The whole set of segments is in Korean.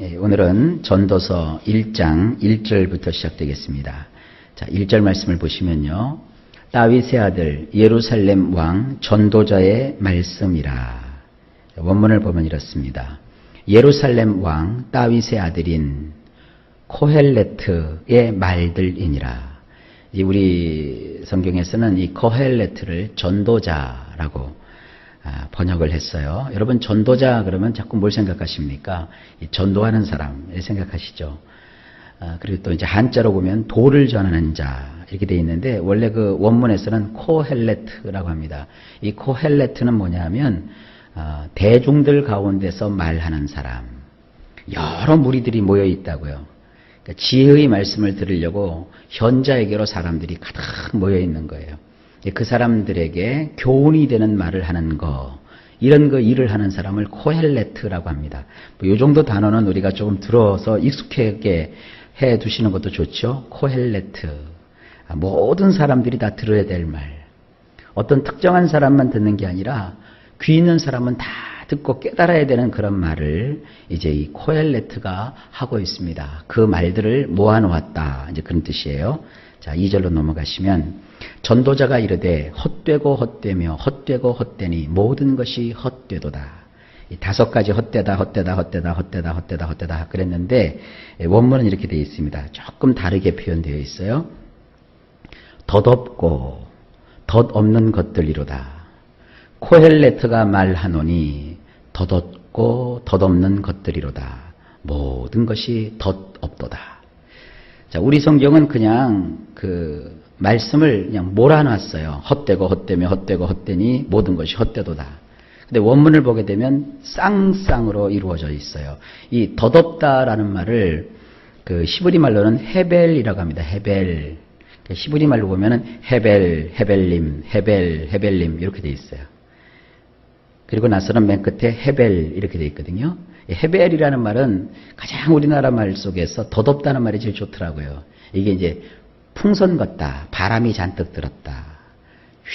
오늘은 전도서 1장 1절부터 시작되겠습니다. 자, 1절 말씀을 보시면요. 다윗의 아들 예루살렘 왕 전도자의 말씀이라. 원문을 보면 이렇습니다. 예루살렘 왕 다윗의 아들인 코헬레트의 말들이니라. 우리 성경에서는 이 코헬레트를 전도자라고 번역을 했어요. 여러분 전도자 그러면 자꾸 뭘 생각하십니까? 이 전도하는 사람을 생각하시죠. 그리고 또 이제 한자로 보면 도를 전하는 자 이렇게 돼 있는데 원래 그 원문에서는 코헬레트라고 합니다. 이 코헬레트는 뭐냐면 대중들 가운데서 말하는 사람. 여러 무리들이 모여 있다고요. 그러니까 지혜의 말씀을 들으려고 현자에게로 사람들이 가득 모여 있는 거예요. 그 사람들에게 교훈이 되는 말을 하는 거, 이런 거 일을 하는 사람을 코헬레트라고 합니다. 이 정도 단어는 우리가 조금 들어서 익숙하게 해 두시는 것도 좋죠. 코헬레트. 모든 사람들이 다 들어야 될 말. 어떤 특정한 사람만 듣는 게 아니라 귀 있는 사람은 다 듣고 깨달아야 되는 그런 말을 이제 이 코헬레트가 하고 있습니다. 그 말들을 모아놓았다. 이제 그런 뜻이에요. 자, 2절로 넘어가시면 전도자가 이르되 헛되고 헛되며 헛되고 헛되니 모든 것이 헛되도다. 이 5가지 헛되다 그랬는데 원문은 이렇게 되어 있습니다. 조금 다르게 표현되어 있어요. 덧없고 덧없는 것들이로다. 코헬레트가 말하노니 덧없고 덧없는 것들이로다. 모든 것이 덧없도다. 자, 우리 성경은 그냥 그 말씀을 그냥 몰아놨어요. 헛되고 헛되며 헛되고 헛되니 모든 것이 헛되도다. 근데 원문을 보게 되면 쌍쌍으로 이루어져 있어요. 이 덧없다라는 말을 그 히브리 말로는 헤벨이라고 합니다. 헤벨. 히브리 말로 보면은 헤벨님 이렇게 돼 있어요. 그리고 나서는 맨 끝에 헤벨 이렇게 돼 있거든요. 헤벨이라는 말은 가장 우리나라 말 속에서 덧없다는 말이 제일 좋더라고요. 이게 이제 풍선 같다. 바람이 잔뜩 들었다. 휘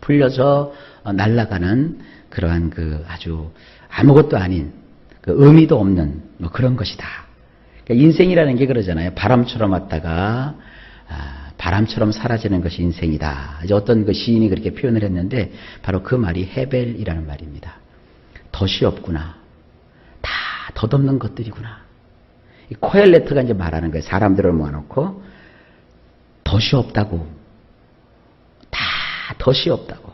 불려서 날아가는 그러한 그 아주 아무것도 아닌 그 의미도 없는 뭐 그런 것이다. 그러니까 인생이라는 게 그러잖아요. 바람처럼 왔다가 바람처럼 사라지는 것이 인생이다. 이제 어떤 그 시인이 그렇게 표현을 했는데 바로 그 말이 헤벨이라는 말입니다. 덫이 없구나. 다 덧없는 것들이구나. 이 코헬레트가 이제 말하는 거예요. 사람들을 모아놓고 덫이 없다고. 다 덫이 없다고.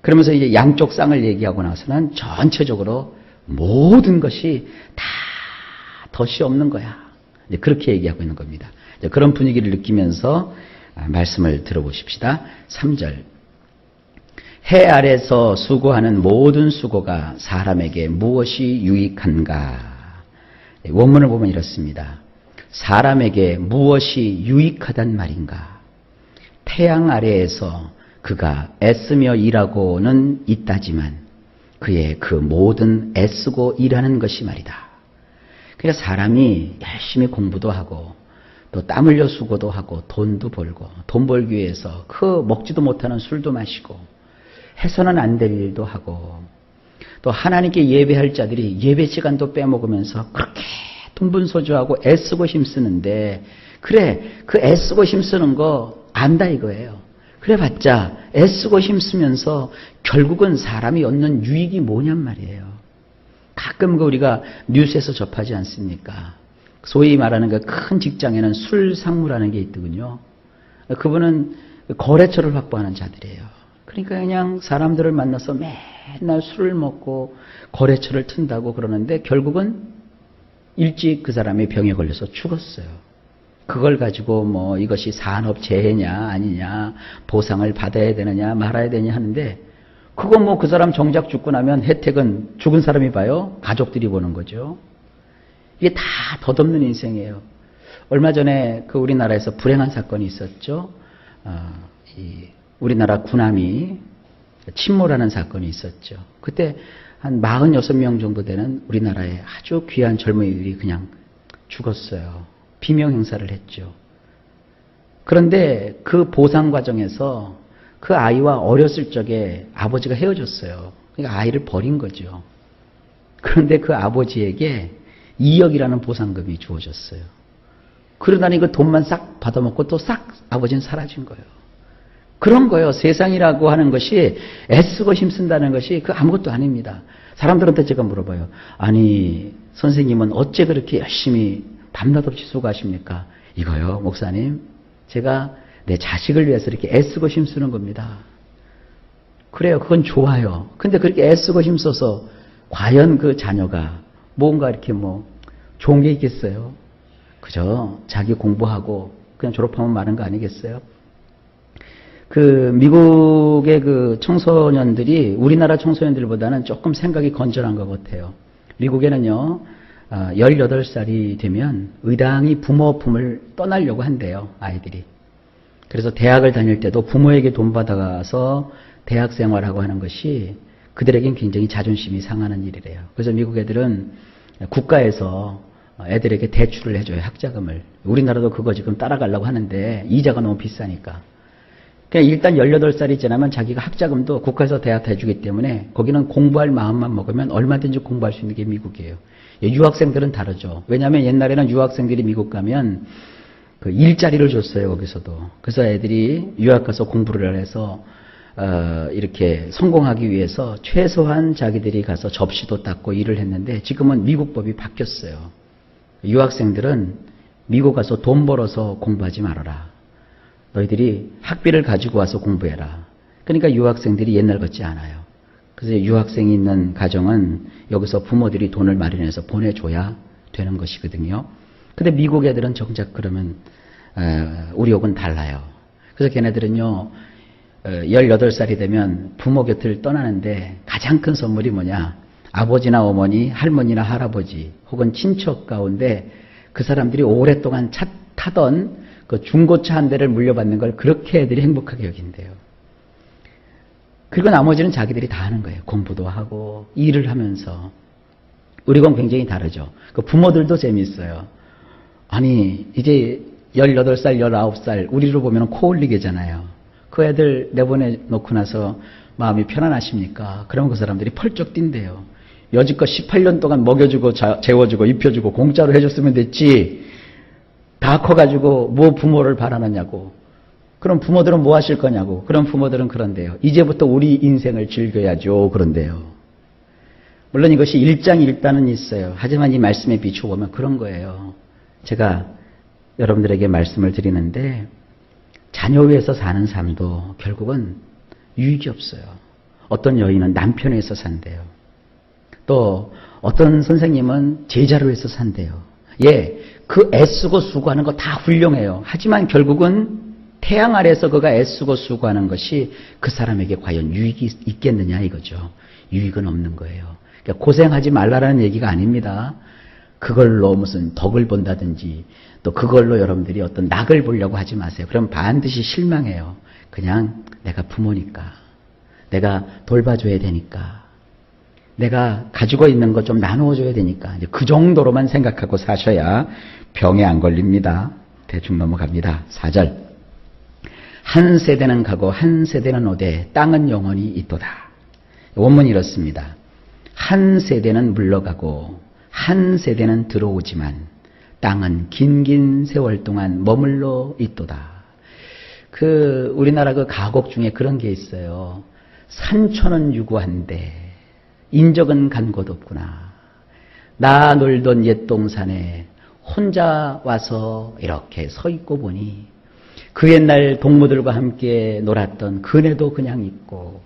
그러면서 이제 양쪽 쌍을 얘기하고 나서는 전체적으로 모든 것이 다 덫이 없는 거야. 이제 그렇게 얘기하고 있는 겁니다. 이제 그런 분위기를 느끼면서 말씀을 들어보십시다. 3절. 해 아래서 수고하는 모든 수고가 사람에게 무엇이 유익한가? 원문을 보면 이렇습니다. 사람에게 무엇이 유익하단 말인가? 태양 아래에서 그가 애쓰며 일하고는 있다지만 그의 그 모든 애쓰고 일하는 것이 말이다. 그러니까 사람이 열심히 공부도 하고 또 땀 흘려 수고도 하고 돈도 벌고 돈 벌기 위해서 그 먹지도 못하는 술도 마시고 해서는 안 될 일도 하고 또 하나님께 예배할 자들이 예배 시간도 빼먹으면서 그렇게 돈분소주하고 애쓰고 힘쓰는데 그래 그 애쓰고 힘쓰는 거 안다 이거예요. 그래 봤자 애쓰고 힘쓰면서 결국은 사람이 얻는 유익이 뭐냔 말이에요. 가끔 그 우리가 뉴스에서 접하지 않습니까? 소위 말하는 그 큰 직장에는 술상무라는 게 있더군요. 그분은 거래처를 확보하는 자들이에요. 그러니까 그냥 사람들을 만나서 맨날 술을 먹고 거래처를 튼다고 그러는데 결국은 일찍 그 사람이 병에 걸려서 죽었어요. 그걸 가지고 뭐 이것이 산업재해냐 아니냐 보상을 받아야 되느냐 말아야 되냐 하는데 그거 뭐 그 사람 정작 죽고 나면 혜택은 죽은 사람이 봐요. 가족들이 보는 거죠. 이게 다 덧없는 인생이에요. 얼마 전에 그 우리나라에서 불행한 사건이 있었죠. 우리나라 군함이 침몰하는 사건이 있었죠. 그때 한 46명 정도 되는 우리나라의 아주 귀한 젊은이들이 그냥 죽었어요. 비명 행사를 했죠. 그런데 그 보상 과정에서 그 아이와 어렸을 적에 아버지가 헤어졌어요. 그러니까 아이를 버린 거죠. 그런데 그 아버지에게 2억이라는 보상금이 주어졌어요. 그러다니 그 돈만 싹 받아먹고 또 싹 아버지는 사라진 거예요. 그런 거예요. 세상이라고 하는 것이 애쓰고 힘쓴다는 것이 그 아무것도 아닙니다. 사람들한테 제가 물어봐요. 아니 선생님은 어째 그렇게 열심히 밤낮 없이 수고하십니까? 이거요 목사님, 제가 내 자식을 위해서 이렇게 애쓰고 힘쓰는 겁니다. 그래요, 그건 좋아요. 근데 그렇게 애쓰고 힘써서 과연 그 자녀가 뭔가 이렇게 뭐 좋은 게 있겠어요? 그죠? 자기 공부하고 그냥 졸업하면 마는 거 아니겠어요? 그 미국의 그 청소년들이 우리나라 청소년들보다는 조금 생각이 건전한 것 같아요. 미국에는요, 18살이 되면 의당이 부모 품을 떠나려고 한대요, 아이들이. 그래서 대학을 다닐 때도 부모에게 돈 받아가서 대학 생활하고 하는 것이 그들에겐 굉장히 자존심이 상하는 일이래요. 그래서 미국 애들은 국가에서 애들에게 대출을 해줘요, 학자금을. 우리나라도 그거 지금 따라가려고 하는데 이자가 너무 비싸니까. 그냥 일단 18살이 지나면 자기가 학자금도 국가에서 대학 해주기 때문에 거기는 공부할 마음만 먹으면 얼마든지 공부할 수 있는 게 미국이에요. 유학생들은 다르죠. 왜냐하면 옛날에는 유학생들이 미국 가면 그 일자리를 줬어요, 거기서도. 그래서 애들이 유학 가서 공부를 해서 이렇게 성공하기 위해서 최소한 자기들이 가서 접시도 닦고 일을 했는데 지금은 미국 법이 바뀌었어요. 유학생들은 미국 가서 돈 벌어서 공부하지 말아라. 너희들이 학비를 가지고 와서 공부해라. 그러니까 유학생들이 옛날 같지 않아요. 그래서 유학생이 있는 가정은 여기서 부모들이 돈을 마련해서 보내줘야 되는 것이거든요. 근데 미국 애들은 정작 그러면 우리하고는 달라요. 그래서 걔네들은요, 18살이 되면 부모 곁을 떠나는데 가장 큰 선물이 뭐냐? 아버지나 어머니, 할머니나 할아버지 혹은 친척 가운데 그 사람들이 오랫동안 타던 그 중고차 한 대를 물려받는 걸 그렇게 애들이 행복하게 여긴대요. 그리고 나머지는 자기들이 다 하는 거예요. 공부도 하고 일을 하면서. 우리건 굉장히 다르죠. 그 부모들도 재미있어요. 아니 이제 18살, 19살 우리로 보면 코 올리게잖아요. 그 애들 내보내놓고 나서 마음이 편안하십니까? 그러면 그 사람들이 펄쩍 뛴대요. 여지껏 18년 동안 먹여주고 재워주고 입혀주고 공짜로 해줬으면 됐지. 다 커가지고 뭐 부모를 바라느냐고. 그럼 부모들은 뭐 하실 거냐고. 그럼 부모들은 그런데요. 이제부터 우리 인생을 즐겨야죠. 그런데요. 물론 이것이 일장일단은 있어요. 하지만 이 말씀에 비춰보면 그런 거예요. 제가 여러분들에게 말씀을 드리는데 자녀 위해서 사는 삶도 결국은 유익이 없어요. 어떤 여인은 남편에 의해서 산대요. 또 어떤 선생님은 제자로 해서 산대요. 예, 그 애쓰고 수고하는 거 다 훌륭해요. 하지만 결국은 태양 아래서 그가 애쓰고 수고하는 것이 그 사람에게 과연 유익이 있겠느냐 이거죠. 유익은 없는 거예요. 그러니까 고생하지 말라라는 얘기가 아닙니다. 그걸로 무슨 덕을 본다든지 또 그걸로 여러분들이 어떤 낙을 보려고 하지 마세요. 그럼 반드시 실망해요. 그냥 내가 부모니까, 내가 돌봐줘야 되니까, 내가 가지고 있는 거 좀 나누어줘야 되니까 이제 그 정도로만 생각하고 사셔야 병에 안 걸립니다. 대충 넘어갑니다. 4절. 한 세대는 가고 한 세대는 오되 땅은 영원히 있도다. 원문이 이렇습니다. 한 세대는 물러가고 한 세대는 들어오지만 땅은 긴긴 세월 동안 머물러 있도다. 우리나라 그 가곡 중에 그런 게 있어요. 산천은 유구한데 인적은 간 곳 없구나. 나 놀던 옛 동산에 혼자 와서 이렇게 서 있고 보니 그 옛날 동무들과 함께 놀았던 그네도 그냥 있고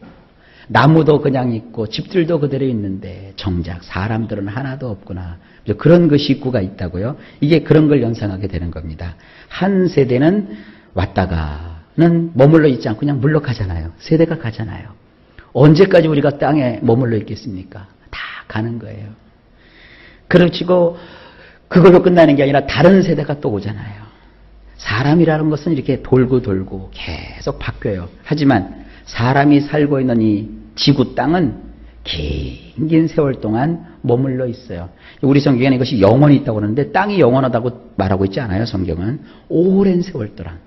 나무도 그냥 있고 집들도 그대로 있는데 정작 사람들은 하나도 없구나. 그런 그 식구가 있다고요. 이게 그런 걸 연상하게 되는 겁니다. 한 세대는 왔다가는 머물러 있지 않고 그냥 물러가잖아요. 세대가 가잖아요. 언제까지 우리가 땅에 머물러 있겠습니까? 다 가는 거예요. 그렇지고 그걸로 끝나는 게 아니라 다른 세대가 또 오잖아요. 사람이라는 것은 이렇게 돌고 돌고 계속 바뀌어요. 하지만 사람이 살고 있는 이 지구 땅은 긴 세월 동안 머물러 있어요. 우리 성경에는 이것이 영원히 있다고 하는데 땅이 영원하다고 말하고 있지 않아요. 성경은 오랜 세월 동안,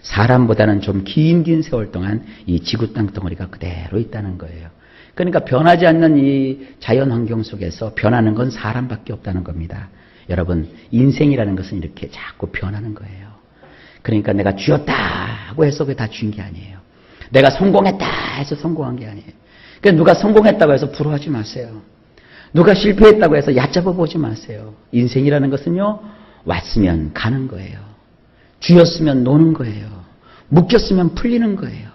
사람보다는 좀 긴 세월 동안 이 지구 땅덩어리가 그대로 있다는 거예요. 그러니까 변하지 않는 이 자연 환경 속에서 변하는 건 사람밖에 없다는 겁니다. 여러분, 인생이라는 것은 이렇게 자꾸 변하는 거예요. 그러니까 내가 쥐었다 하고 해서 그게 다 쥐인 게 아니에요. 내가 성공했다 해서 성공한 게 아니에요. 그러니까 누가 성공했다고 해서 부러워하지 마세요. 누가 실패했다고 해서 얕잡아 보지 마세요. 인생이라는 것은요, 왔으면 가는 거예요. 쥐었으면 노는 거예요. 묶였으면 풀리는 거예요.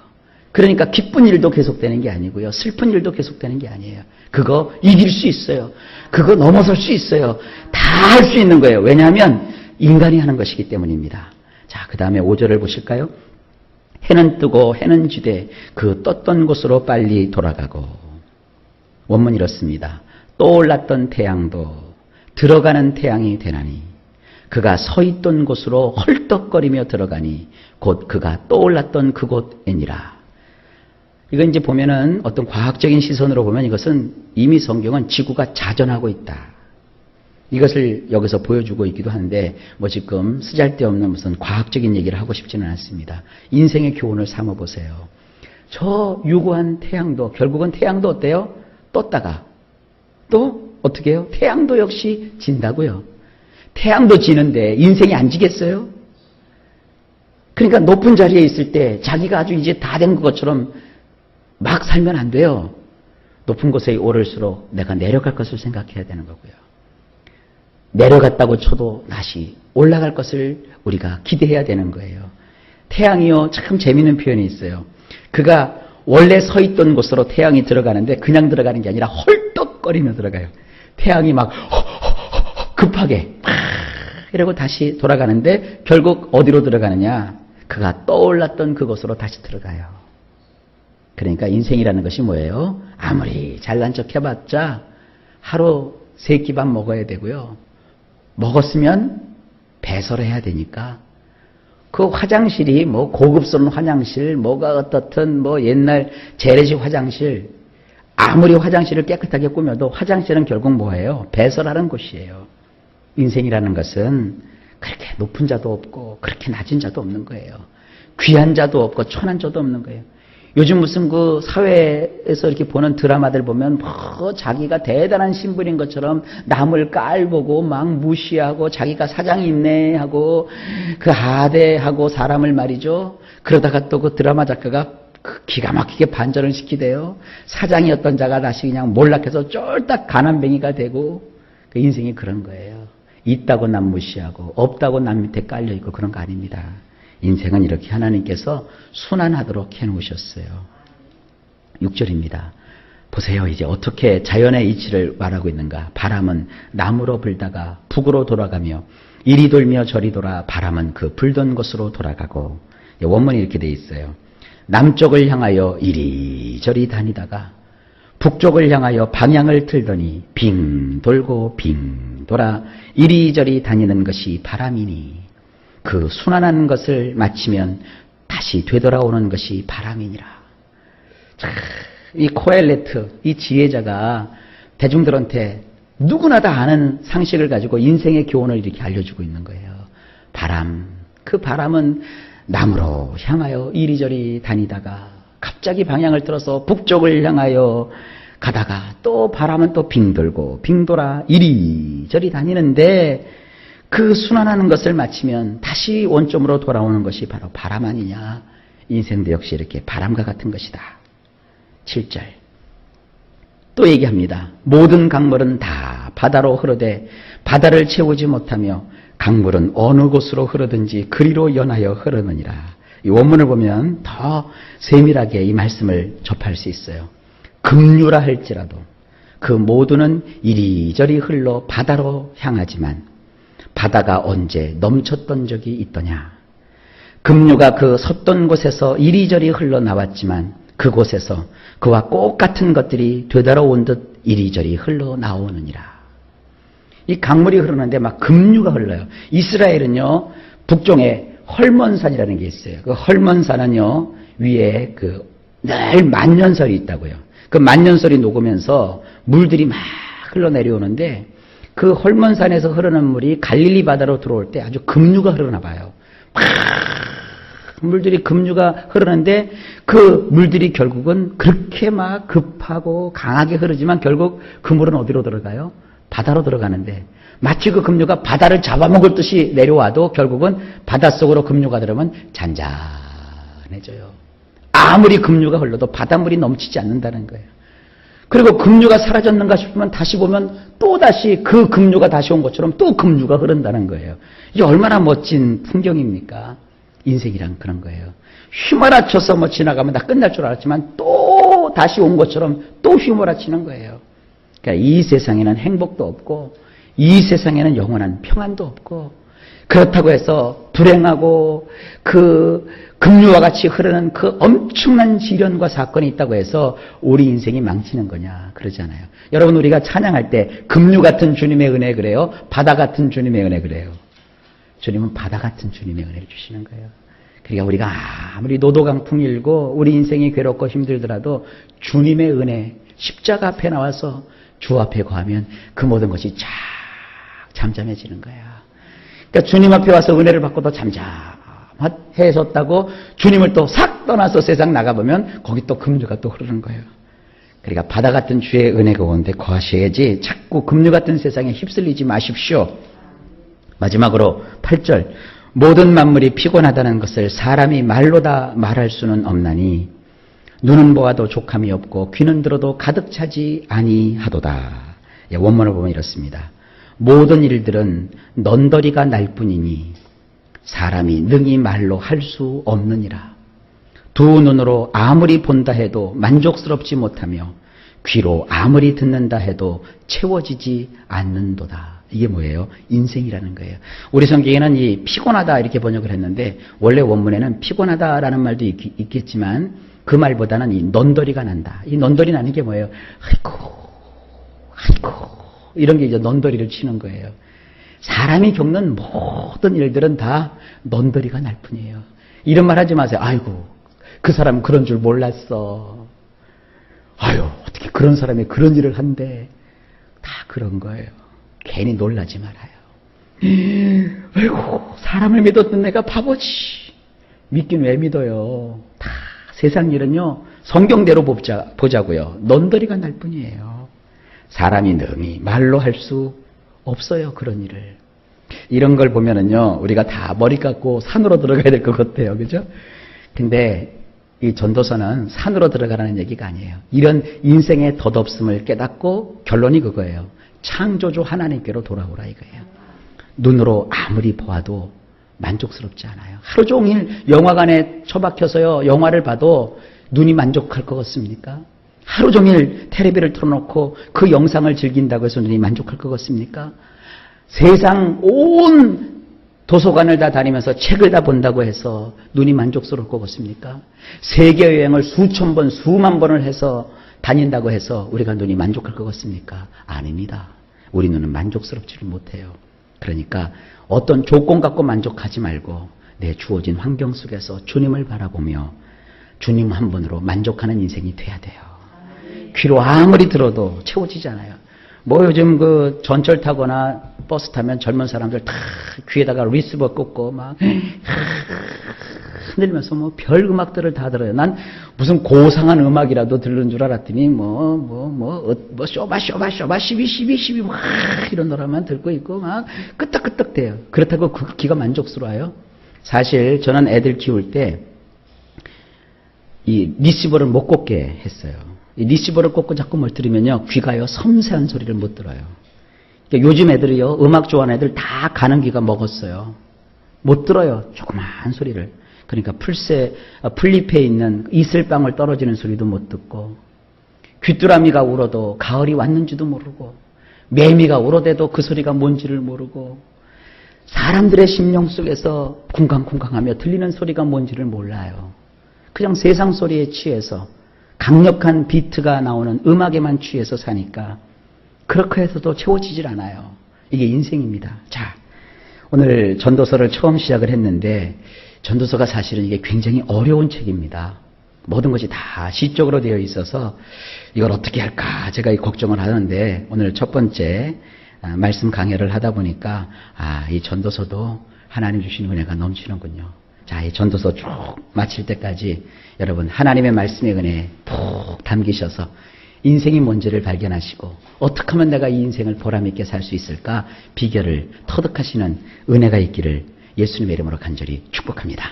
그러니까 기쁜 일도 계속되는 게 아니고요. 슬픈 일도 계속되는 게 아니에요. 그거 이길 수 있어요. 그거 넘어설 수 있어요. 다 할 수 있는 거예요. 왜냐하면 인간이 하는 것이기 때문입니다. 자, 그 다음에 5절을 보실까요? 해는 뜨고 해는 지되 그 떴던 곳으로 빨리 돌아가고. 원문 이렇습니다. 떠올랐던 태양도 들어가는 태양이 되나니 그가 서 있던 곳으로 헐떡거리며 들어가니 곧 그가 떠올랐던 그곳이니라. 이건 이제 보면은 어떤 과학적인 시선으로 보면 이것은 이미 성경은 지구가 자전하고 있다. 이것을 여기서 보여주고 있기도 하는데 뭐 지금 쓰잘데없는 무슨 과학적인 얘기를 하고 싶지는 않습니다. 인생의 교훈을 삼아보세요. 저 유구한 태양도 결국은 태양도 어때요? 떴다가 또 어떻게 해요? 태양도 역시 진다고요. 태양도 지는데 인생이 안 지겠어요? 그러니까 높은 자리에 있을 때 자기가 아주 이제 다 된 것처럼 막 살면 안 돼요. 높은 곳에 오를수록 내가 내려갈 것을 생각해야 되는 거고요. 내려갔다고 쳐도 다시 올라갈 것을 우리가 기대해야 되는 거예요. 태양이요, 참 재미있는 표현이 있어요. 그가 원래 서 있던 곳으로 태양이 들어가는데 그냥 들어가는 게 아니라 헐떡거리며 들어가요. 태양이 막 급하게 이러고 다시 돌아가는데 결국 어디로 들어가느냐? 그가 떠올랐던 그곳으로 다시 들어가요. 그러니까 인생이라는 것이 뭐예요? 아무리 잘난 척 해봤자 하루 3끼밥 먹어야 되고요. 먹었으면 배설을 해야 되니까 그 화장실이 뭐 고급스러운 화장실, 뭐가 어떻든 뭐 옛날 재래식 화장실, 아무리 화장실을 깨끗하게 꾸며도 화장실은 결국 뭐예요? 배설하는 곳이에요. 인생이라는 것은 그렇게 높은 자도 없고 그렇게 낮은 자도 없는 거예요. 귀한 자도 없고 천한 자도 없는 거예요. 요즘 무슨 그 사회에서 이렇게 보는 드라마들 보면 뭐 자기가 대단한 신분인 것처럼 남을 깔보고 막 무시하고 자기가 사장이 있네 하고 그 하대하고 사람을 말이죠. 그러다가 또 그 드라마 작가가 기가 막히게 반전을 시키대요. 사장이었던 자가 다시 그냥 몰락해서 쫄딱 가난뱅이가 되고 그 인생이 그런 거예요. 있다고 남 무시하고 없다고 남 밑에 깔려있고 그런 거 아닙니다. 인생은 이렇게 하나님께서 순환하도록 해놓으셨어요. 6절입니다. 보세요. 이제 어떻게 자연의 이치를 말하고 있는가. 바람은 남으로 불다가 북으로 돌아가며 이리 돌며 저리 돌아 바람은 그 불던 곳으로 돌아가고. 원문이 이렇게 돼 있어요. 남쪽을 향하여 이리저리 다니다가 북쪽을 향하여 방향을 틀더니 빙 돌고 빙 돌아 이리저리 다니는 것이 바람이니 그 순환하는 것을 마치면 다시 되돌아오는 것이 바람이니라. 자, 이 코엘레트, 이 지혜자가 대중들한테 누구나 다 아는 상식을 가지고 인생의 교훈을 이렇게 알려주고 있는 거예요. 바람, 그 바람은 남으로 향하여 이리저리 다니다가 갑자기 방향을 틀어서 북쪽을 향하여 가다가 또 바람은 또 빙 돌고 빙 돌아 이리저리 다니는데 그 순환하는 것을 마치면 다시 원점으로 돌아오는 것이 바로 바람 아니냐. 인생도 역시 이렇게 바람과 같은 것이다. 7절 또 얘기합니다. 모든 강물은 다 바다로 흐르되 바다를 채우지 못하며 강물은 어느 곳으로 흐르든지 그리로 연하여 흐르느니라. 이 원문을 보면 더 세밀하게 이 말씀을 접할 수 있어요. 급류라 할지라도 그 모두는 이리저리 흘러 바다로 향하지만 바다가 언제 넘쳤던 적이 있더냐. 급류가 그 섰던 곳에서 이리저리 흘러나왔지만 그곳에서 그와 꼭 같은 것들이 되돌아온 듯 이리저리 흘러나오느니라. 이 강물이 흐르는데 막 급류가 흘러요. 이스라엘은요, 북쪽에 헐몬산이라는 게 있어요. 그 헐몬산은요, 위에 늘 만년설이 있다고요. 그 만년설이 녹으면서 물들이 막 흘러내려오는데 그 헐몬산에서 흐르는 물이 갈릴리 바다로 들어올 때 아주 급류가 흐르나 봐요. 막 물들이 급류가 흐르는데 그 물들이 결국은 그렇게 막 급하고 강하게 흐르지만 결국 그 물은 어디로 들어가요? 바다로 들어가는데 마치 그 급류가 바다를 잡아먹을 듯이 내려와도 결국은 바닷속으로 급류가 들어오면 잔잔해져요. 아무리 급류가 흘러도 바닷물이 넘치지 않는다는 거예요. 그리고 급류가 사라졌는가 싶으면 다시 보면 또다시 그 급류가 다시 온 것처럼 또 급류가 흐른다는 거예요. 이게 얼마나 멋진 풍경입니까? 인생이란 그런 거예요. 휘몰아쳐서 뭐 지나가면 다 끝날 줄 알았지만 또 다시 온 것처럼 또 휘몰아치는 거예요. 그러니까 이 세상에는 행복도 없고 이 세상에는 영원한 평안도 없고 그렇다고 해서 불행하고 그 급류와 같이 흐르는 그 엄청난 시련과 사건이 있다고 해서 우리 인생이 망치는 거냐? 그러지 않아요. 여러분 우리가 찬양할 때 급류 같은 주님의 은혜 그래요? 바다 같은 주님의 은혜 그래요? 주님은 바다 같은 주님의 은혜를 주시는 거예요. 그러니까 우리가 아무리 노도강풍이 일고 우리 인생이 괴롭고 힘들더라도 주님의 은혜 십자가 앞에 나와서 주 앞에 거하면 그 모든 것이 쫙 잠잠해지는 거야. 그러니까 주님 앞에 와서 은혜를 받고도 잠잠해졌다고 주님을 또 싹 떠나서 세상 나가보면 거기 또 급류가 또 흐르는 거예요. 그러니까 바다 같은 주의 은혜가 오는데 거하셔야지 자꾸 급류 같은 세상에 휩쓸리지 마십시오. 마지막으로 8절 모든 만물이 피곤하다는 것을 사람이 말로 다 말할 수는 없나니 눈은 보아도 족함이 없고 귀는 들어도 가득 차지 아니하도다. 원문을 보면 이렇습니다. 모든 일들은 넌더리가 날 뿐이니 사람이 능히 말로 할 수 없느니라. 두 눈으로 아무리 본다 해도 만족스럽지 못하며 귀로 아무리 듣는다 해도 채워지지 않는도다. 이게 뭐예요? 인생이라는 거예요. 우리 성경에는 이 피곤하다 이렇게 번역을 했는데 원래 원문에는 피곤하다라는 말도 있겠지만 그 말보다는 이 넌더리가 난다. 이 넌더리 나는 게 뭐예요? 아이고 이런 게 이제 넌더리를 치는 거예요. 사람이 겪는 모든 일들은 다 넌더리가 날 뿐이에요. 이런 말 하지 마세요. 아이고 그 사람은 그런 줄 몰랐어. 아유 어떻게 그런 사람이 그런 일을 한대. 다 그런 거예요. 괜히 놀라지 말아요. 아이고 사람을 믿었던 내가 바보지. 믿긴 왜 믿어요. 다 세상 일은요 성경대로 보자고요. 넌더리가 날 뿐이에요. 사람이 능히 말로 할 수 없어요. 그런 일을. 이런 걸 보면은요 우리가 다 머리 깎고 산으로 들어가야 될 것 같아요. 그죠? 근데 이 전도서는 산으로 들어가라는 얘기가 아니에요. 이런 인생의 덧없음을 깨닫고 결론이 그거예요. 창조주 하나님께로 돌아오라 이거예요. 눈으로 아무리 보아도 만족스럽지 않아요. 하루 종일 영화관에 처박혀서요 영화를 봐도 눈이 만족할 것 같습니까? 하루 종일 텔레비를 틀어놓고 그 영상을 즐긴다고 해서 눈이 만족할 것 같습니까? 세상 온 도서관을 다 다니면서 책을 다 본다고 해서 눈이 만족스러울 것 같습니까? 세계여행을 수천 번, 수만 번을 해서 다닌다고 해서 우리가 눈이 만족할 것 같습니까? 아닙니다. 우리 눈은 만족스럽지를 못해요. 그러니까 어떤 조건 갖고 만족하지 말고 내 주어진 환경 속에서 주님을 바라보며 주님 한 분으로 만족하는 인생이 돼야 돼요. 귀로 아무리 들어도 채워지지 않아요. 뭐 요즘 그 전철 타거나 버스 타면 젊은 사람들 다 귀에다가 리스버 꽂고 막 흔들면서 뭐 별 음악들을 다 들어요. 난 무슨 고상한 음악이라도 들는 줄 알았더니 쇼바 12 막 이런 노래만 듣고 있고 막 끄떡끄떡 대요. 그렇다고 그 귀가 만족스러워요? 사실 저는 애들 키울 때 이 리시버를 못 꽂게 했어요. 이 리시버를 꽂고 자꾸 뭘 들으면요 귀가요 섬세한 소리를 못 들어요. 그러니까 요즘 애들이요 음악 좋아하는 애들 다 가는 귀가 먹었어요. 못 들어요 조그마한 소리를. 그러니까 풀잎에 있는 이슬방울 떨어지는 소리도 못 듣고 귀뚜라미가 울어도 가을이 왔는지도 모르고 매미가 울어대도 그 소리가 뭔지를 모르고 사람들의 심령 속에서 쿵강쿵강하며 들리는 소리가 뭔지를 몰라요. 그냥 세상 소리에 취해서 강력한 비트가 나오는 음악에만 취해서 사니까 그렇게 해서도 채워지질 않아요. 이게 인생입니다. 자, 오늘 전도서를 처음 시작을 했는데 전도서가 사실은 이게 굉장히 어려운 책입니다. 모든 것이 다 시적으로 되어 있어서 이걸 어떻게 할까 제가 이 걱정을 하는데 오늘 첫 번째 말씀 강해를 하다 보니까 이 전도서도 하나님 주신 은혜가 넘치는군요. 자, 이 전도서 쭉 마칠 때까지 여러분 하나님의 말씀의 은혜에 푹 담기셔서 인생이 뭔지를 발견하시고 어떻게 하면 내가 이 인생을 보람있게 살 수 있을까 비결을 터득하시는 은혜가 있기를 예수님의 이름으로 간절히 축복합니다.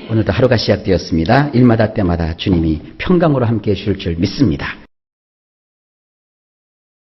오늘도 하루가 시작되었습니다. 일마다 때마다 주님이 평강으로 함께해 주실 줄 믿습니다.